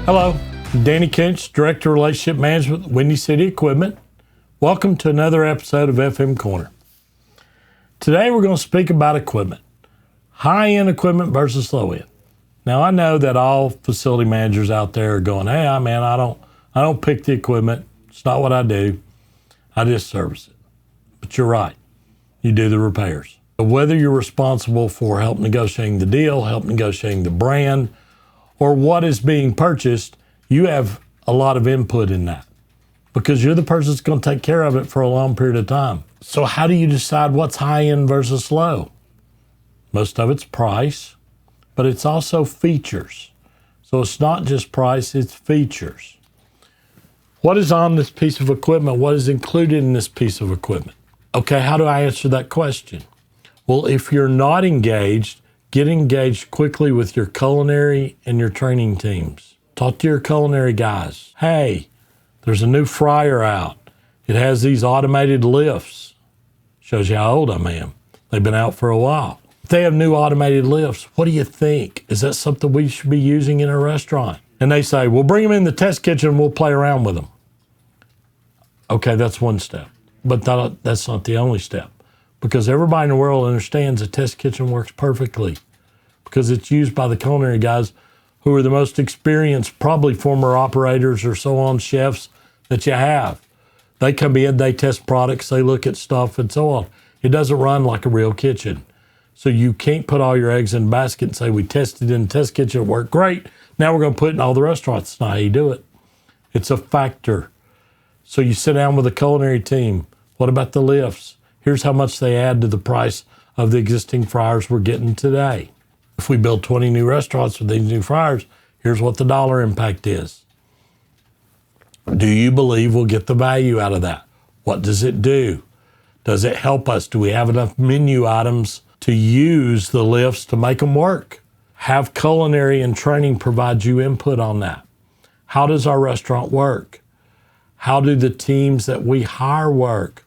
Hello, I'm Danny Koontz, Director of Relationship Management with Windy City Equipment. Welcome to another episode of FM Corner. Today we're going to speak about equipment, high-end equipment versus low-end. Now I know that all facility managers out there are going, "Hey, man, I don't pick the equipment. It's not what I do. I just service it." But you're right. You do the repairs. But whether you're responsible for help negotiating the deal, help negotiating the brand, or what is being purchased, you have a lot of input in that because you're the person that's going to take care of it for a long period of time. So how do you decide what's high-end versus low? Most of it's price, but it's also features. So it's not just price, it's features. What is on this piece of equipment? What is included in this piece of equipment? Okay, how do I answer that question? Well, if you're not engaged, get engaged quickly with your culinary and your training teams. Talk to your culinary guys. Hey, there's a new fryer out. It has these automated lifts. Shows you how old I am. They've been out for a while. If they have new automated lifts, what do you think? Is that something we should be using in a restaurant? And they say, "We'll bring them in the test kitchen and we'll play around with them." Okay, that's one step. But that's not the only step. Because everybody in the world understands a test kitchen works perfectly because it's used by the culinary guys who are the most experienced, probably former operators or so on, chefs that you have. They come in, they test products, they look at stuff and so on. It doesn't run like a real kitchen. So you can't put all your eggs in a basket and say, "We tested in the test kitchen, it worked great. Now we're going to put it in all the restaurants." It's not how you do it. It's a factor. So you sit down with a culinary team. What about the lifts? Here's how much they add to the price of the existing fryers we're getting today. If we build 20 new restaurants with these new fryers, here's what the dollar impact is. Do you believe we'll get the value out of that? What does it do? Does it help us? Do we have enough menu items to use the lifts to make them work? Have culinary and training provide you input on that. How does our restaurant work? How do the teams that we hire work?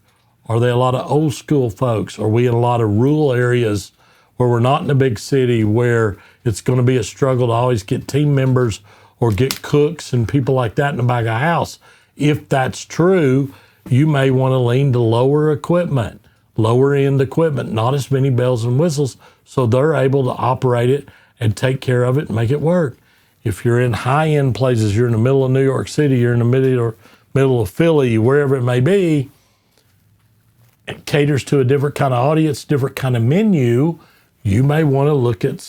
Are they a lot of old school folks? Are we in a lot of rural areas where we're not in a big city where it's going to be a struggle to always get team members or get cooks and people like that in the back of a house? If that's true, you may want to lean to lower equipment, lower end equipment, not as many bells and whistles, so they're able to operate it and take care of it and make it work. If you're in high-end places, you're in the middle of New York City, you're in the middle of Philly, wherever it may be, it caters to a different kind of audience, different kind of menu. You may want to look at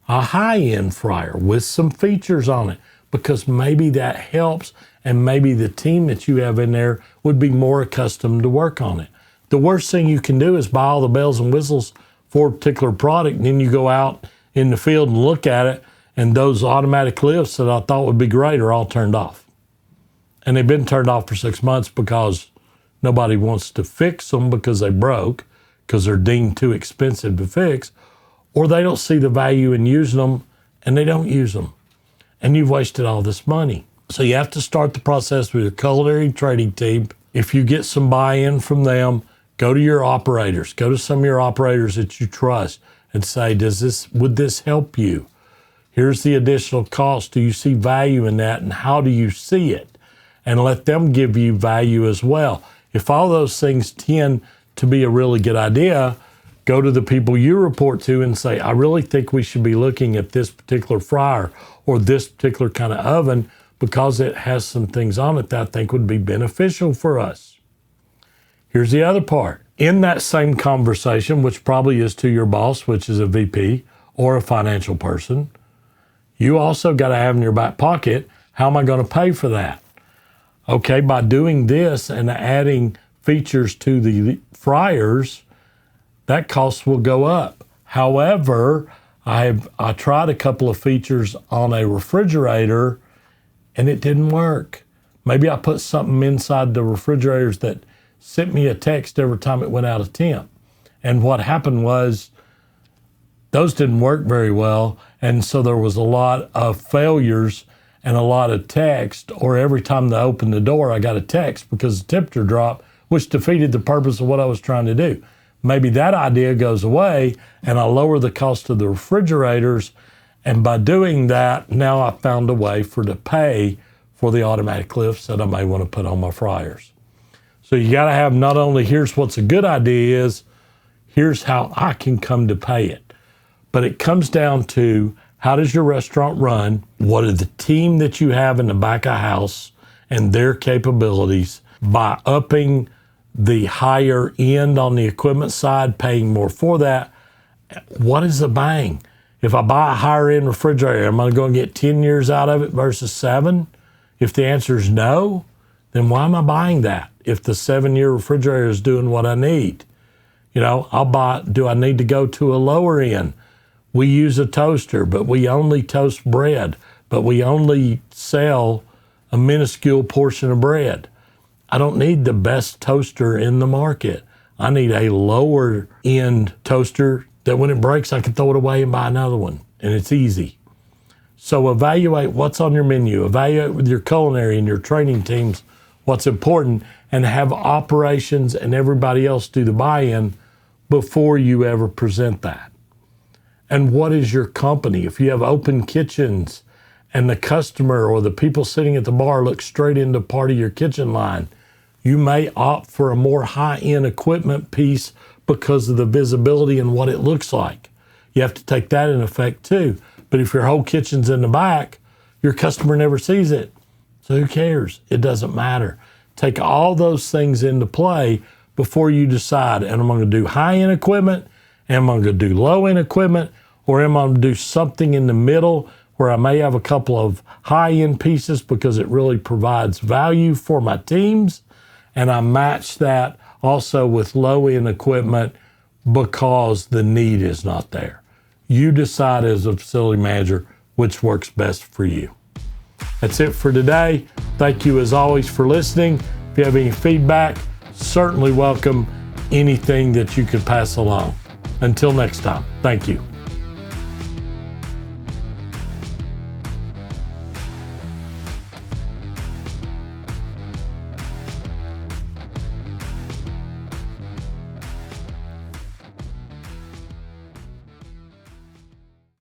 a high-end fryer with some features on it because maybe that helps and maybe the team that you have in there would be more accustomed to work on it. The worst thing you can do is buy all the bells and whistles for a particular product and then you go out in the field and look at it and those automatic lifts that I thought would be great are all turned off. And they've been turned off for 6 months because nobody wants to fix them because they broke, because they're deemed too expensive to fix, or they don't see the value in using them and they don't use them. And you've wasted all this money. So you have to start the process with your culinary trading team. If you get some buy-in from them, go to your operators, go to some of your operators that you trust and say, would this help you? Here's the additional cost. Do you see value in that? And how do you see it? And let them give you value as well. If all those things tend to be a really good idea, go to the people you report to and say, "I really think we should be looking at this particular fryer or this particular kind of oven because it has some things on it that I think would be beneficial for us." Here's the other part. In that same conversation, which probably is to your boss, which is a VP or a financial person, you also got to have in your back pocket, how am I going to pay for that? Okay, by doing this and adding features to the fryers, that cost will go up. However, I tried a couple of features on a refrigerator and it didn't work. Maybe I put something inside the refrigerators that sent me a text every time it went out of temp. And what happened was those didn't work very well. And so there was a lot of failures and a lot of text, or every time they opened the door, I got a text because the temperature dropped, which defeated the purpose of what I was trying to do. Maybe that idea goes away and I lower the cost of the refrigerators And by doing that, now I found a way to pay for the automatic lifts that I may want to put on my fryers. So you got to have not only here's what's a good idea is, here's how I can come to pay it. But it comes down to how does your restaurant run? What are the team that you have in the back of house and their capabilities by upping the higher end on the equipment side, paying more for that? What is the bang? If I buy a higher end refrigerator, am I going to get 10 years out of it versus 7? If the answer is no, then why am I buying that? If the 7-year refrigerator is doing what I need, do I need to go to a lower end? We use a toaster, but we only toast bread, but we only sell a minuscule portion of bread. I don't need the best toaster in the market. I need a lower end toaster that when it breaks, I can throw it away and buy another one, and it's easy. So evaluate what's on your menu, evaluate with your culinary and your training teams what's important, and have operations and everybody else do the buy-in before you ever present that. And what is your company? If you have open kitchens and the customer or the people sitting at the bar look straight into part of your kitchen line, you may opt for a more high-end equipment piece because of the visibility and what it looks like. You have to take that in effect too. But if your whole kitchen's in the back, your customer never sees it. So who cares? It doesn't matter. Take all those things into play before you decide, am I going to do high-end equipment? Am I going to do low-end equipment? Or am I going to do something in the middle where I may have a couple of high-end pieces because it really provides value for my teams, and I match that also with low-end equipment because the need is not there. You decide as a facility manager which works best for you. That's it for today. Thank you as always for listening. If you have any feedback, certainly welcome anything that you could pass along. Until next time, thank you.